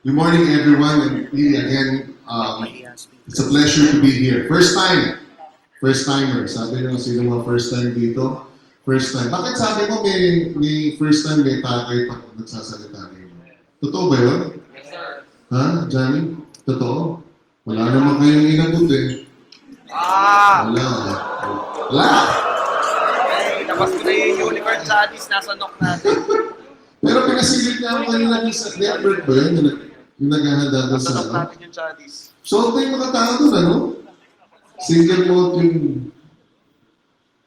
Good morning, everyone, and really again, it's a pleasure to be here. First timer. Sabi nyo, sino mga first time dito? First time. Bakit sabi mo may first time may tagay pag nagsasalita kayo? Totoo ba yun? Ha, Johnny? Totoo? Wala naman kayong inabot eh. Wala. Wala. Tapos ko na yung unicorn sa Addis, nasa knock natin. Pero pinasigit niya ako kanina sa network ba yun? Yung naghahanda doon Nasa sa knock ano? natin yung sa Addis. So, ito yung mga tao doon, ano? Single mode yung...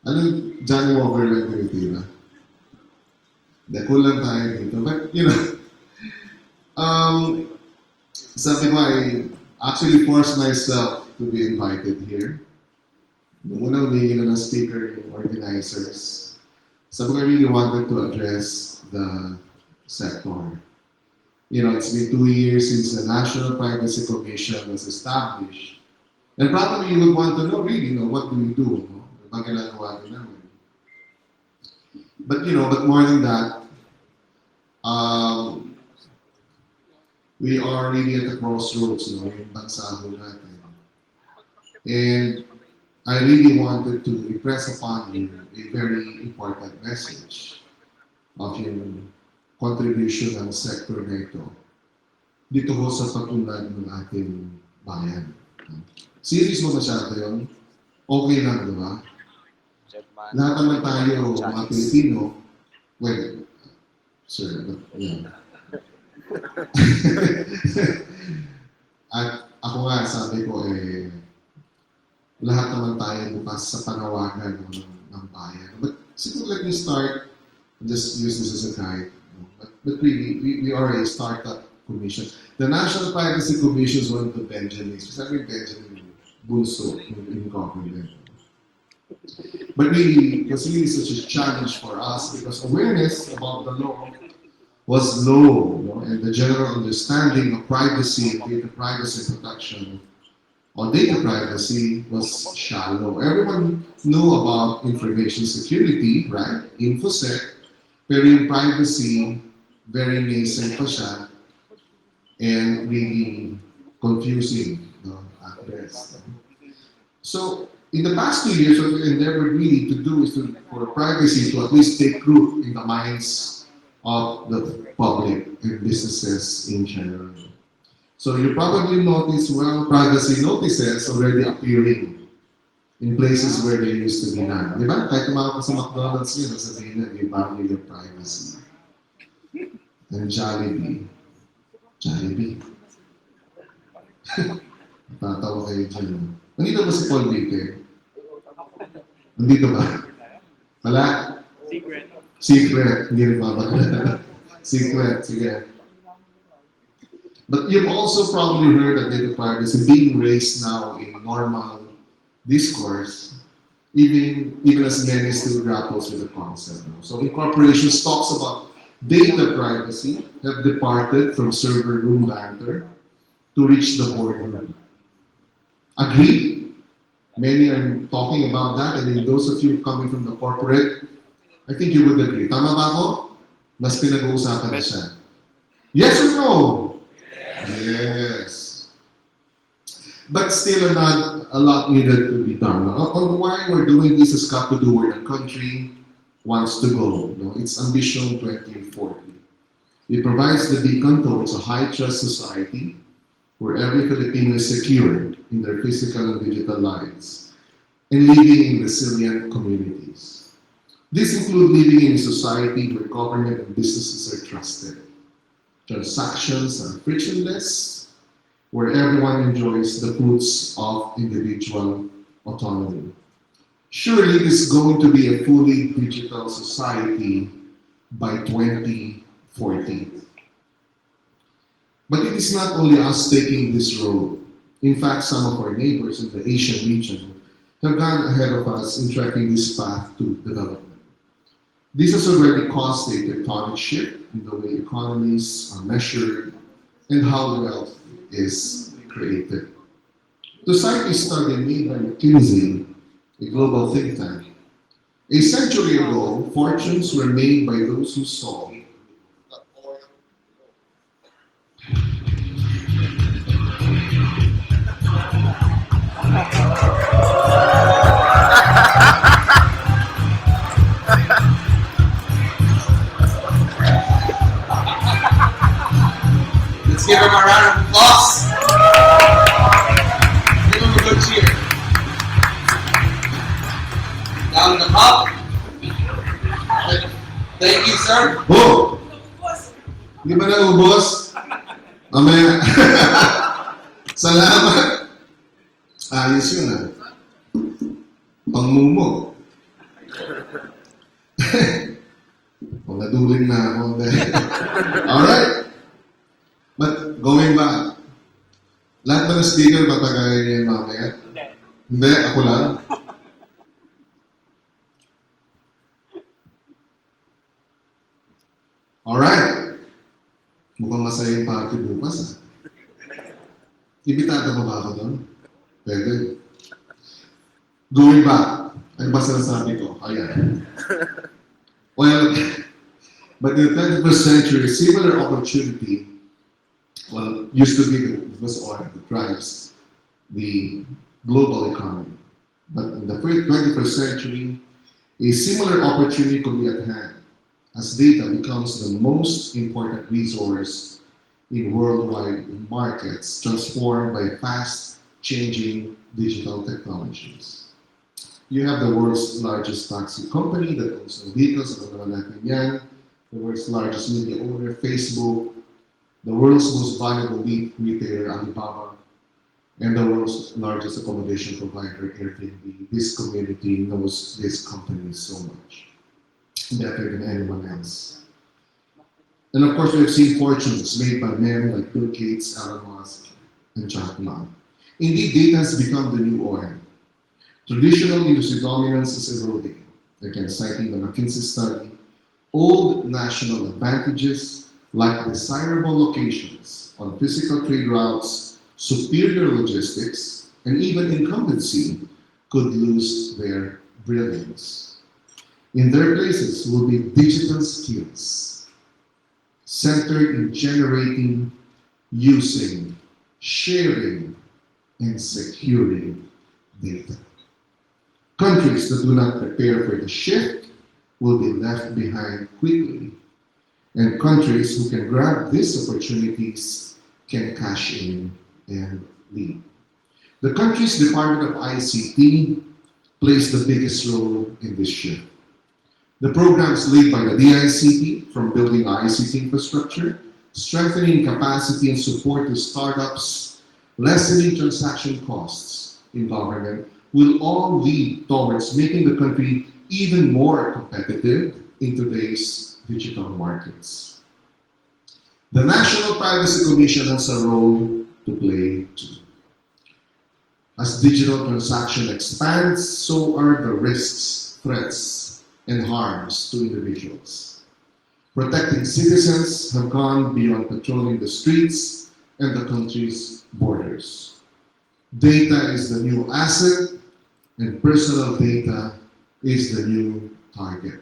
Anong Johnny Walker lang tinitira? Kulang tayo dito. But, you know, sabi ko, I actually forced myself to be invited here. Nung unang humingi na ng speaker yung organizers, sabi ko, I really wanted to address the sector. You know, it's been 2 years since the National Privacy Commission was established. And probably you would want to know, really, what do we do? No? Ano ba ginagawa din namin? But, but more than that, we are really at the crossroads, yung bansa ho natin. And I really wanted to impress upon you a very important message of yung contribution ng sector na ito dito ho sa patulan ng ating bayan. Series mo masyado yun? Okay lang, di ba? Lahat naman tayo, mga Pilipino, well, sir, yeah. At ako nga, sabi ko, lahat naman tayo bukas sa panawagan ng bayan. But siguro let me start, just use this as a guide. But really, we are a startup commission. The National Privacy Commission is one of the Benjamins. Sabi Benjamin Bulso in government. But really, it was really such a challenge for us because awareness about the law was low, and the general understanding of privacy and data privacy protection or data privacy was shallow. Everyone knew about information security, right? InfoSec, pero yung privacy, very nascent pa siya and really confusing at best. So, in the past 2 years, what we endeavored really to do is for privacy to at least take root in the minds of the public and businesses in general. So you probably notice, privacy notices already appearing in places where they used to be none. Di ba? Kahit tumawag ka sa McDonald's yun, sabihin na, they value your privacy. And Jollibee. Tatawa kayo dyan. Nandito ba si Paul Vite? Nandito ba? Wala? Secret. Hindi rin ba? Secret. Sige. But you've also probably heard that data privacy being raised now in normal discourse, even as many still grapples with the concept. So in corporations, talks about data privacy have departed from server room banter to reach the boardroom. Agree? Many are talking about that, and in those of you coming from the corporate, I think you would agree. Tama ba ako? Mas pinag-uusapan na siya. Yes or no? Yes. But still not a lot needed to be done. On why we're doing this has got to do where the country wants to go. It's Ambition 2040. It provides the beacon towards a high-trust society where every Filipino is secure in their physical and digital lives and living in resilient communities. This includes living in a society where government and businesses are trusted. Transactions are frictionless, where everyone enjoys the fruits of individual autonomy. Surely it is going to be a fully digital society by 2040. But it is not only us taking this road. In fact, some of our neighbors in the Asian region have gone ahead of us in tracking this path to development. This has already caused a tectonic shift in the way economies are measured and how wealth is created. To cite a study made by McKinsey, a global think tank, a century ago, fortunes were made by those who saw Let's give him a round of applause. Give him a good cheer. Down the top. Thank you, sir. Oh! Hindi ba naubos? Mamaya. Salamat. Ayos yun ah. Pangmumo. Kung naduling na ako. Alright. But going back, lahat ba ng speaker patagayin niya yung mamaya? Hindi, ako lang. Alright. Mukhang masaya yung party bukas ah. Ibitado mo ba ako doon? Pwede. Going back, ano ba sinasabi ko? Ayan. Well, but in the 21st century, similar opportunity, used to be the first order that drives the global economy. But in the 21st century, a similar opportunity could be at hand as data becomes the most important resource in worldwide markets transformed by fast-changing digital technologies. You have the world's largest taxi company that owns vehicles, the world's largest media owner, Facebook, the world's most valuable retailer, Alibaba, and the world's largest accommodation provider, Airbnb. This community knows this company so much, better than anyone else. And of course, we have seen fortunes made by men like Bill Gates, Elon Musk, and Jack Ma. Indeed, data has become the new oil. Traditional industry dominance is eroding. Again, citing the McKinsey study, old national advantages like desirable locations on physical trade routes, superior logistics, and even incumbency could lose their brilliance. In their places will be digital skills centered in generating, using, sharing, and securing data. Countries that do not prepare for the shift will be left behind quickly, and countries who can grab these opportunities can cash in and lead. The country's Department of ICT plays the biggest role in this shift. The programs led by the DICT, from building ICT infrastructure, strengthening capacity and support to startups, lessening transaction costs in government, will all lead towards making the country even more competitive in today's digital markets. The National Privacy Commission has a role to play too. As digital transaction expands, so are the risks, threats, and harms to individuals. Protecting citizens have gone beyond patrolling the streets and the country's borders. Data is the new asset, and personal data is the new target.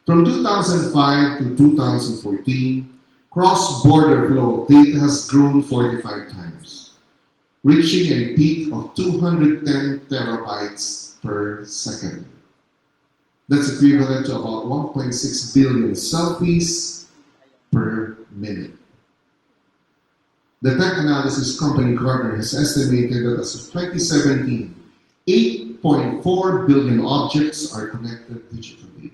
From 2005 to 2014, cross-border flow of data has grown 45 times, reaching a peak of 210 terabytes per second. That's equivalent to about 1.6 billion selfies per minute. The tech analysis company Gartner has estimated that as of 2017, 8.4 billion objects are connected digitally,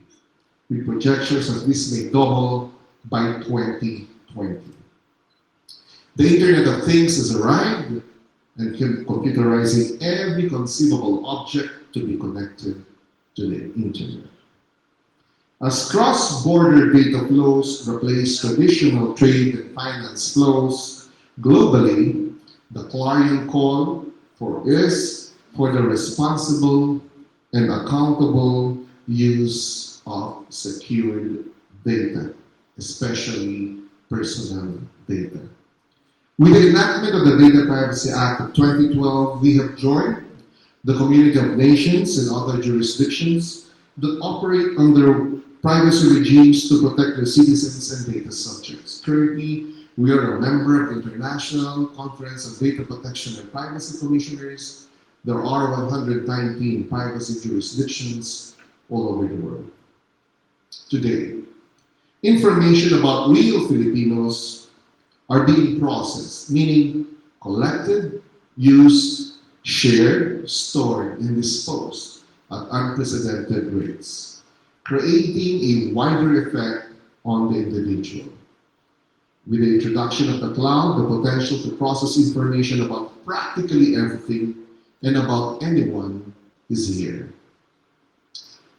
with projections that this may double by 2020. The Internet of Things has arrived and computerizing every conceivable object to be connected to the Internet. As cross-border data flows replace traditional trade and finance flows globally, the clarion call is for the responsible and accountable use of secured data, especially personal data. With the enactment of the Data Privacy Act of 2012, we have joined the community of nations and other jurisdictions that operate under privacy regimes to protect their citizens and data subjects. Currently, we are a member of the International Conference of Data Protection and Privacy Commissioners. There are 119 privacy jurisdictions all over the world. Today, information about real Filipinos are being processed, meaning collected, used, shared, stored, and disposed at unprecedented rates, creating a wider effect on the individual. With the introduction of the cloud, the potential to process information about practically everything and about anyone is here.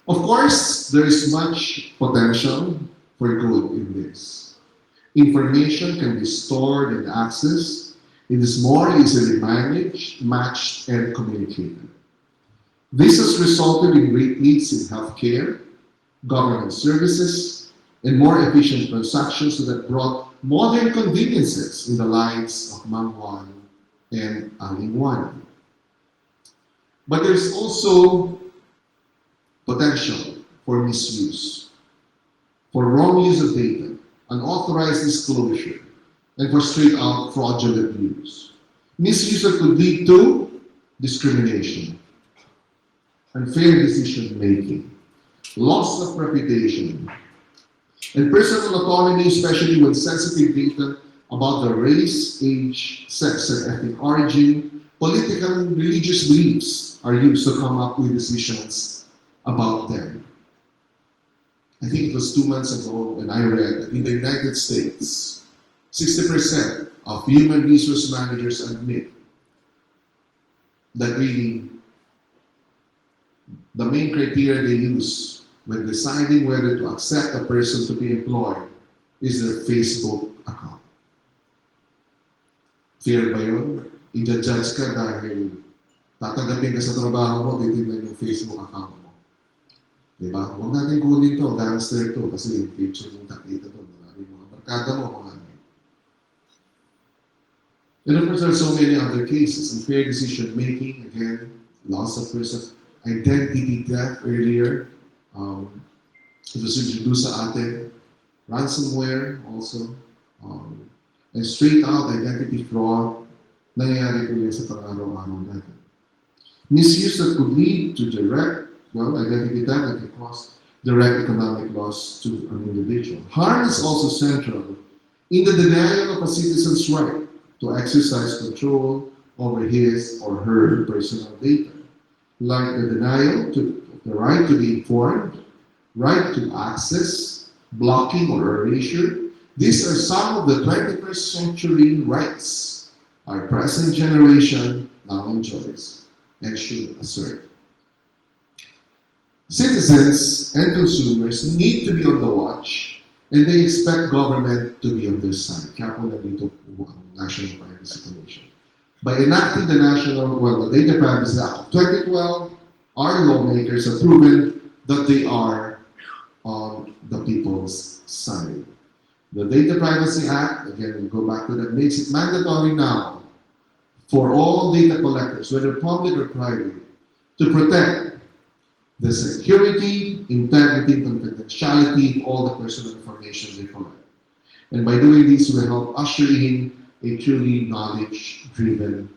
Of course, there is much potential for good in this. Information can be stored and accessed. It is more easily managed, matched, and communicated. This has resulted in great needs in healthcare, government services, and more efficient transactions that brought modern conveniences in the lives of Mangwan and Alingwan. But there's also potential for misuse, for wrong use of data, unauthorized disclosure, and for straight out fraudulent use. Misuse that could lead to discrimination, unfair decision making, loss of reputation, and personal autonomy, especially when sensitive data about the race, age, sex, and ethnic origin, political and religious beliefs are used to come up with decisions about them. I think it was 2 months ago when I read that in the United States, 60% of human resource managers admit that really the main criteria they use when deciding whether to accept a person to be employed is their Facebook account. Fair ba yun? I-judge ka dahil tatanggapin ka sa trabaho mo, titignan yung Facebook account mo. Diba? Huwag natin kunin to, gangster to, kasi yung future yung takita to, maraming mga barkada mo, mga ano. And of course, there are so many other cases. Unfair decision making, again, loss of person, identity theft earlier. It was introduced sa atin. Ransomware also. And straight out identity fraud, nangyayari ko yan sa pang-araw-araw natin. Misuse that could lead to identity theft that can cause direct economic loss to an individual. Harm is also central in the denial of a citizen's right to exercise control over his or her personal data, like the denial of the right to be informed, right to access, blocking or erasure. These are some of the 21st century rights our present generation now enjoys and should assert. Citizens and consumers need to be on the watch, and they expect government to be on their side. Kaya po nandito po ang National Privacy Commission. By enacting the Data Privacy Act of 2012, our lawmakers have proven that they are on the people's side. The Data Privacy Act, again, we'll go back to that, makes it mandatory now for all data collectors, whether public or private, to protect the security, integrity, and confidentiality of all the personal information they collect. And by doing this, we help usher in a truly knowledge-driven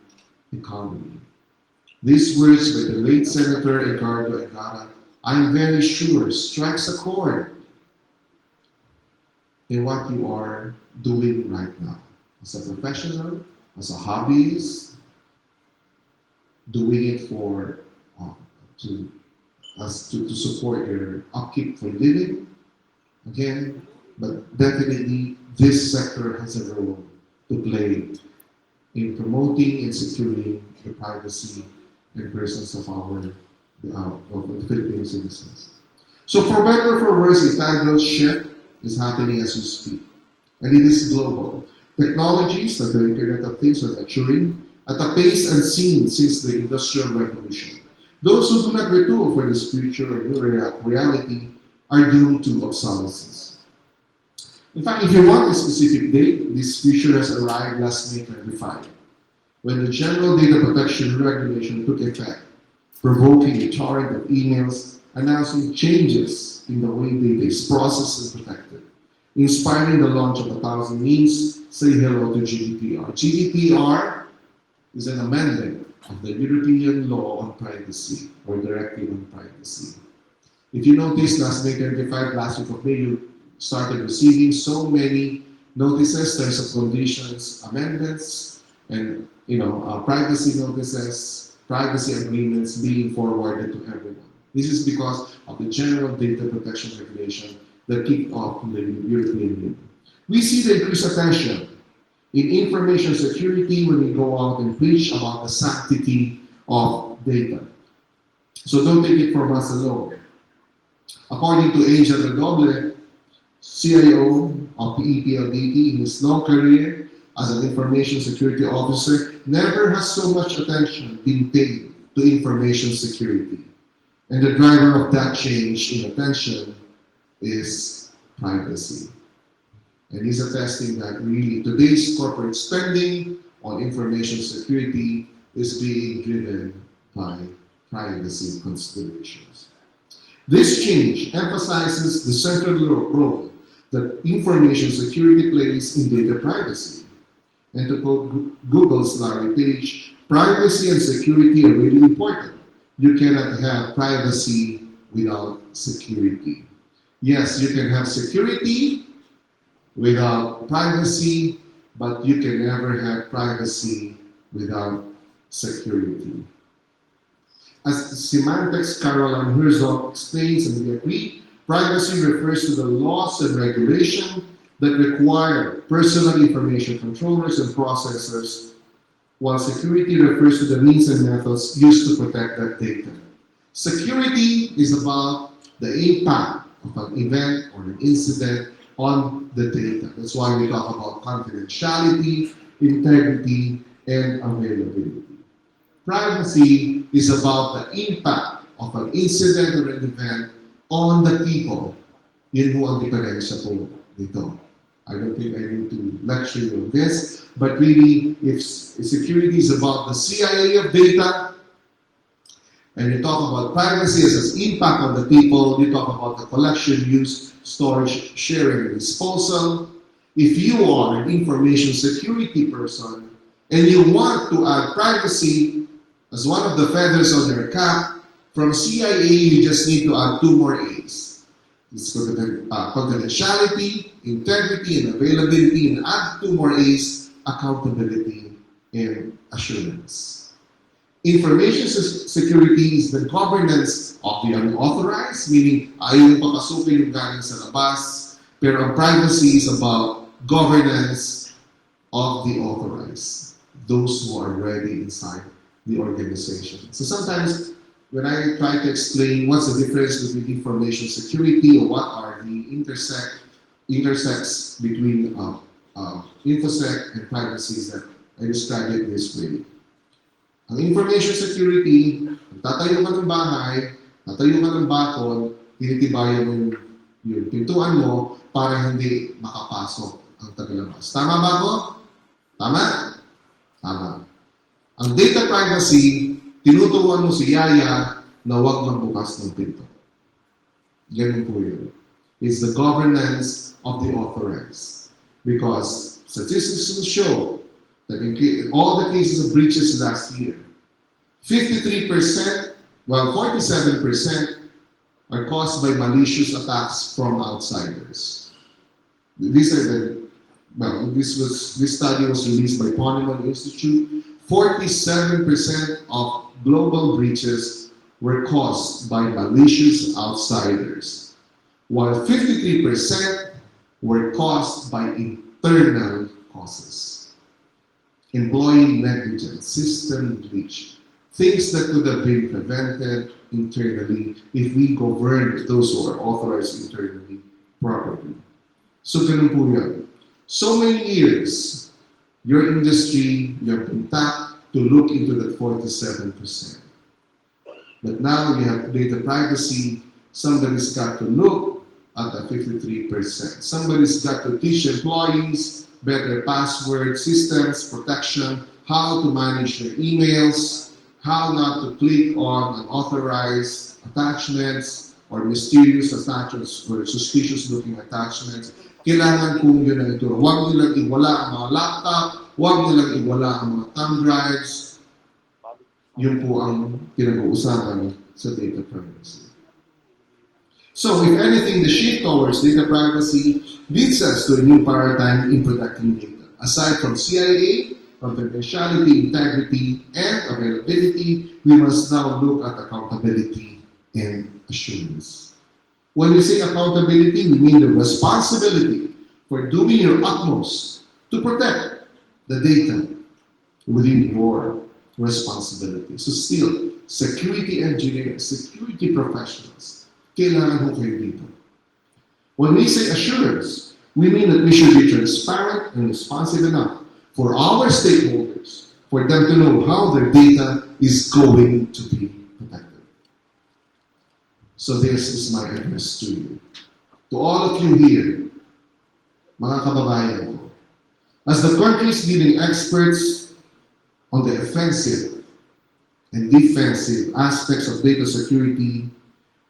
economy. These words by the late Senator Edgardo Egara, I'm very sure, strikes a chord in what you are doing right now. As a professional, as a hobbyist, doing it for to support your upkeep for living, again, but definitely this sector has a role to play in promoting and securing the privacy and persons of the Filipino citizens. So for better or for worse, a tidal shift is happening as we speak, and it is global. Technologies like the Internet of Things are maturing at a pace unseen since the Industrial Revolution. Those who do not retool for this future or new reality are doomed to obsolescence. In fact, if you want a specific date, this future has arrived last May 25, when the General Data Protection Regulation took effect, provoking a torrent of emails announcing changes in the way data is processed and protected, inspiring the launch of 1,000 memes, say hello to GDPR. GDPR is an amendment of the European Law on Privacy, or Directive on Privacy. If you notice, last May 25, last week of May, you started receiving so many notices, terms of conditions, amendments, and privacy notices, privacy agreements being forwarded to everyone. This is because of the general data protection regulation that kicked off in the European Union. We see the increased attention in information security when we go out and preach about the sanctity of data. So don't take it from us alone. According to Angel Redoble, CIO of the EPLDT, in his long career as an information security officer, never has so much attention been paid to information security. And the driver of that change in attention is privacy. And he's attesting that really today's corporate spending on information security is being driven by privacy considerations. This change emphasizes the central role that information security plays in data privacy. And to quote Google's Larry Page, privacy and security are really important. You cannot have privacy without security. Yes, you can have security without privacy, but you can never have privacy without security. As Symantec's Caroline Herzog explains, and we agree, privacy refers to the laws and regulation that require personal information controllers and processors, while security refers to the means and methods used to protect that data. Security is about the impact of an event or an incident on the data. That's why we talk about confidentiality, integrity, and availability. Privacy is about the impact of an incident or an event on the people. Yun po ang diferensya po dito. I don't think I need to lecture you on this, but really, if security is about the CIA of data, and you talk about privacy as its impact on the people, you talk about the collection, use, storage, sharing, and disposal. If you are an information security person and you want to add privacy as one of the feathers on your cap, from CIA you just need to add 2 more A's. It's confidentiality, integrity, and availability, and add 2 more A's, accountability and assurance. Information security is the governance of the unauthorized, meaning ayaw yung papasukin yung galing sa labas, pero ang privacy is about governance of the authorized, those who are already inside the organization. So sometimes when I try to explain what's the difference between information security or what are the intersects between InfoSec and privacy, is that I describe it this way. Ang information security, tatayo ka ng bahay, tatayo ka ng bakod, tinitibayan yung pintuan mo para hindi makapasok ang tagalabas. Tama ba ako? Tama? Tama. Ang data privacy, tinuturuan mo si Yaya na huwag magbukas ng pinto. Ganun po yun. It's the governance of the authorized. Because statistics will show that in all the cases of breaches last year, 53%, well, 47% are caused by malicious attacks from outsiders. This study was released by Ponemon Institute. 47% of global breaches were caused by malicious outsiders, while 53% were caused by internal causes. Employee negligence, system breach, things that could have been prevented internally if we governed those who are authorized internally properly. So ganun po yan. So many years, your industry, you have been tapped to look into that 47%. But now you have data privacy, somebody's got to look at the 53%. Somebody's got to teach employees better password systems, protection, how to manage their emails, how not to click on unauthorized attachments or mysterious attachments or suspicious looking attachments. Kailangan kung yun ang ito. Huwag nilang iwala ang mga laptop, huwag nilang iwala ang mga thumb drives. Yun po ang pinag-uusapan sa data privacy. So, if anything, the shift towards data privacy leads us to a new paradigm in protecting data. Aside from CIA, confidentiality, integrity, and availability, we must now look at accountability and assurance. When we say accountability, we mean the responsibility for doing your utmost to protect the data within your responsibility. So still, security engineers, security professionals, kailangan ho kayo dito. When we say assurance, we mean that we should be transparent and responsive enough for our stakeholders, for them to know how their data is going to be protected. So this is my address to you. To all of you here, mga kababayan ko, as the country's leading experts on the offensive and defensive aspects of data security,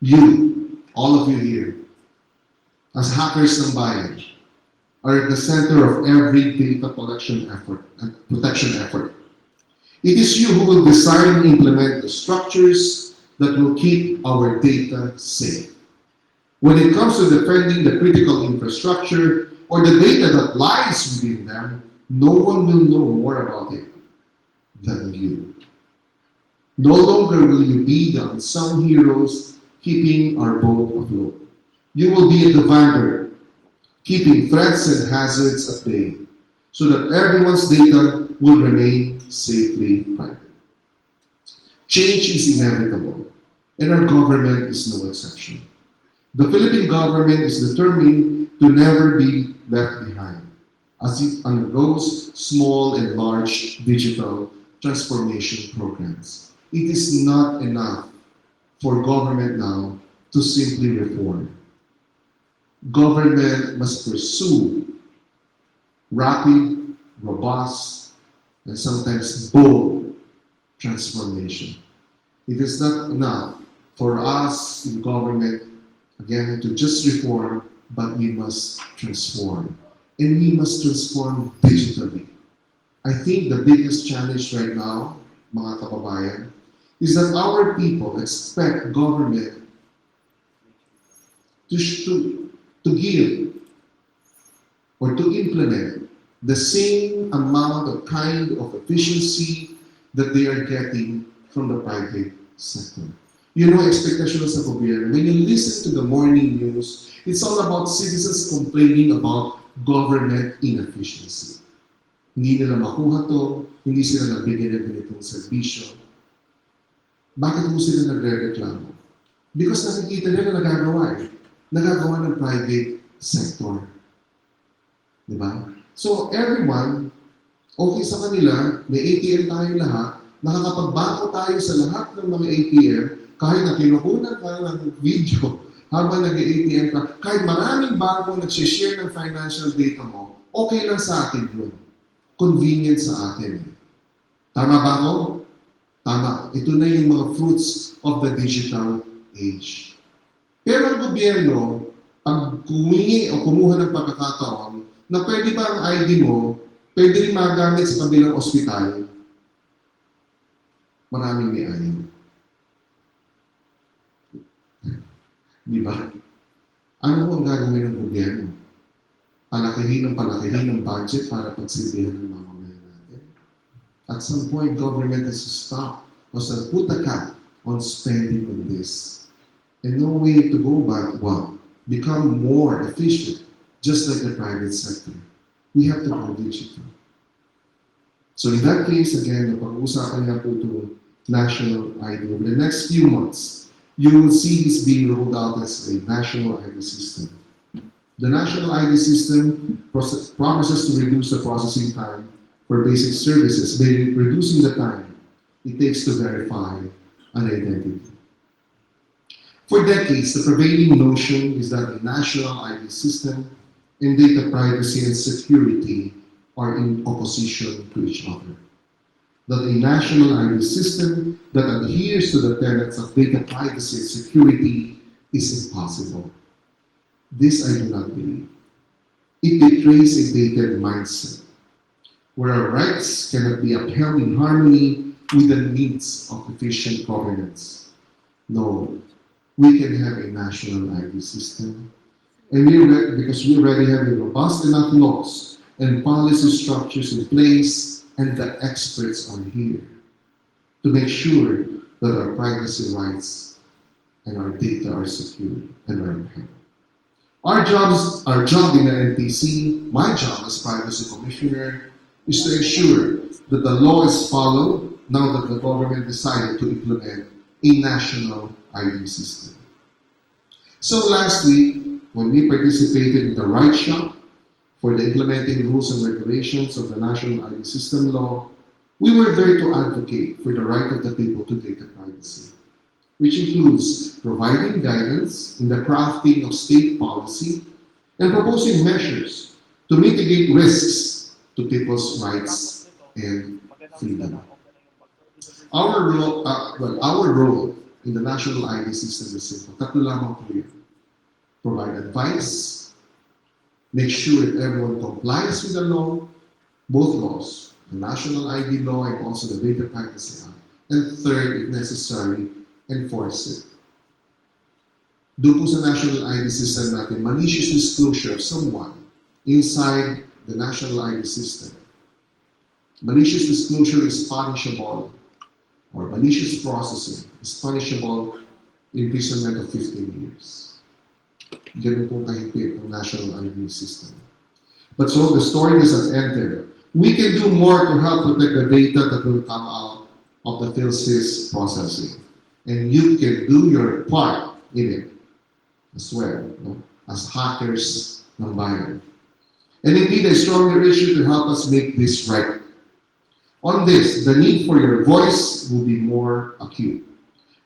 you, all of you here, as hackers ng bayan, are at the center of every data collection effort and protection effort. It is you who will design and implement the structures that will keep our data safe. When it comes to defending the critical infrastructure or the data that lies within them, no one will know more about it than you. No longer will you be the unsung heroes keeping our boat afloat. You will be at the vanguard, keeping threats and hazards at bay, so that everyone's data will remain safely private. Change is inevitable, and our government is no exception. The Philippine government is determined to never be left behind as it undergoes small and large digital transformation programs. It is not enough for government now to simply reform. Government must pursue rapid, robust, and sometimes bold transformation. It is not enough for us in government, again, to just reform, but we must transform. And we must transform digitally. I think the biggest challenge right now, mga kababayan, is that our people expect government to give or to implement the same amount of kind of efficiency that they are getting from the private sector. You know, expectation sa gobyerno. When you listen to the morning news, it's all about citizens complaining about government inefficiency. Hindi nila makuha to, hindi sila nabigyan ng ganitong serbisyo. Bakit mo sila nagre-reklamo? Because nakikita nila nagagawa eh. Nagagawa ng private sector. Diba? So everyone, okay sa kanila, may ATM tayo lahat, nakakapagbago tayo sa lahat ng mga ATM, kahit na kinukunan ka ng video habang nag-ATM ka, kahit maraming bago nagsishare ng financial data mo, okay lang sa atin yun. Convenient sa atin. Tama ba ako? Tama. Ito na yung mga fruits of the digital age. Pero ang gobyerno, pag kumingi o kumuha ng pagkakataon, na pwede ba ang ID mo, pwede rin magamit sa kabilang ospital, maraming may ayaw. Di ba? Ano po ang gagawin ng gobyerno? Palakihin ng budget para pagsilbihan ng mga mamamayan natin. At some point, government has to stop or to put a cap on spending on this. And no way to go back, well, become more efficient, just like the private sector. We have to go digital. So in that case, again, napag-uusapan nga po ito national ID. Over the next few months, you will see this being rolled out as a national ID system. The national ID system promises to reduce the processing time for basic services by reducing the time it takes to verify an identity. For decades, the prevailing notion is that the national ID system and data privacy and security are in opposition to each other. That a national ID system that adheres to the tenets of data privacy and security is impossible. This I do not believe. It betrays a dated mindset, where our rights cannot be upheld in harmony with the needs of efficient governance. No, we can have a national ID system. And because we already have a robust enough laws and policy structures in place, and the experts are here to make sure that our privacy rights and our data are secure and are upheld. Our job in the NTC, my job as Privacy Commissioner, is to ensure that the law is followed now that the government decided to implement a national ID system. So last week, when we participated in the Right Shop for the implementing rules and regulations of the National ID System law, we were there to advocate for the right of the people to data privacy, which includes providing guidance in the crafting of state policy and proposing measures to mitigate risks to people's rights and freedom. Our role in the national ID system is simple. Tatlo lamang po yun. Provide advice, make sure that everyone complies with the law, both laws, the national ID law and also the data privacy act. And third, if necessary, enforce it. Doon po sa national ID system natin, malicious disclosure of someone inside the national ID system. Malicious disclosure is punishable, or malicious processing is punishable imprisonment of 15 years. Ganun po kahigpit ang national ID system. But so the story doesn't end there. We can do more to help protect the data that will come out of the PhilSys processing. And you can do your part in it as well, no? As hackers ng bayan. And indeed, I strongly urge you to help us make this right. On this, the need for your voice will be more acute.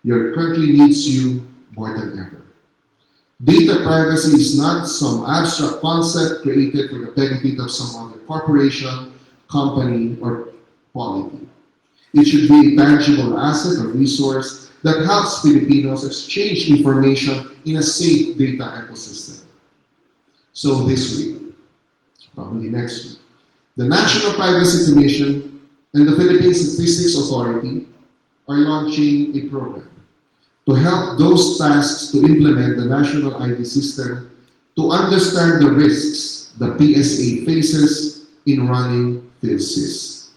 Your country needs you more than ever. Data privacy is not some abstract concept created for the benefit of some other corporation, company, or polity. It should be a tangible asset or resource that helps Filipinos exchange information in a safe data ecosystem. So this week, probably next week, the National Privacy Commission and the Philippine Statistics Authority are launching a program to help those tasked to implement the national ID system to understand the risks the PSA faces in running PhilSys.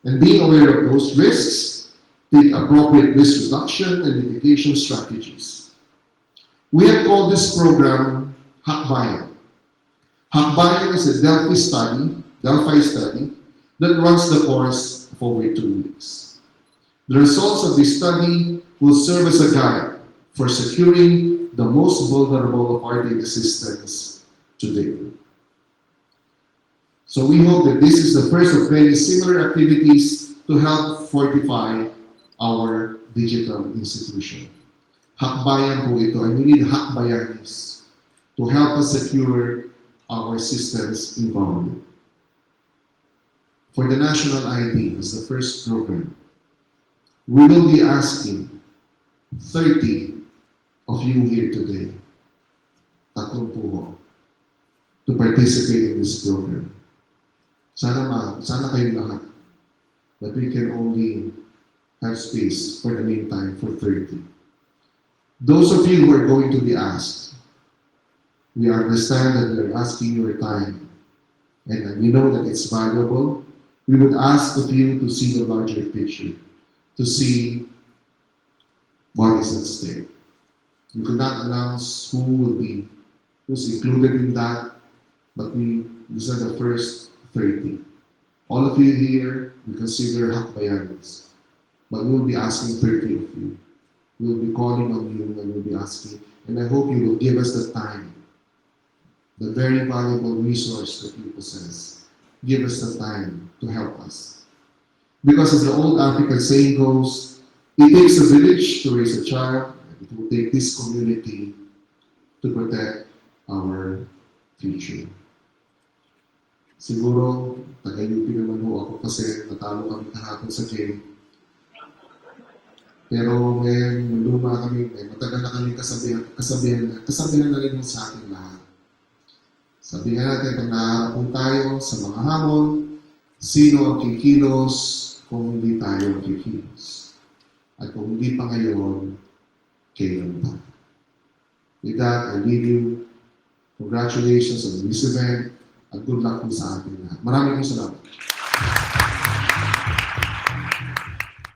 And being aware of those risks, take appropriate risk reduction and mitigation strategies. We have called this program Hakbayan. Hakbayan is a Delphi study that runs the course of over 2 weeks. The results of this study will serve as a guide for securing the most vulnerable of our data systems today. So we hope that this is the first of many similar activities to help fortify our digital institution. Hakbayan po ito, and we need hakbayanis to help us secure our systems in government. For the national ID, as the first program, we will be asking 30 of you here today, tatlong puho, to participate in this program. Sana kayo lahat, that we can only have space for the meantime for 30. Those of you who are going to be asked, we understand that you're asking your time, and we know that it's valuable. We would ask of you to see the larger picture, to see what is at stake. We could not announce who's included in that, but these are the first 30. All of you here, we consider hakbayanis, but we will be asking 30 of you. We will be calling on you and we'll be asking, and I hope you will give us the time, the very valuable resource that you possess. Give us the time to help us. Because as the old African saying goes, it takes a village to raise a child, and it will take this community to protect our future. Siguro, taga-UP naman ho ako kasi natalo kami kahapon sa game. Pero may luma kami, may matagal na kami kasabihan na rin mo sa ating lahat. Sabihan natin, pag naharap tayo sa mga hamon, sino ang kikilos kung hindi tayo kikilos? At kung hindi pa ngayon, kailan pa? With that, I leave you. Congratulations on this event at good luck po sa ating lahat. Maraming salamat.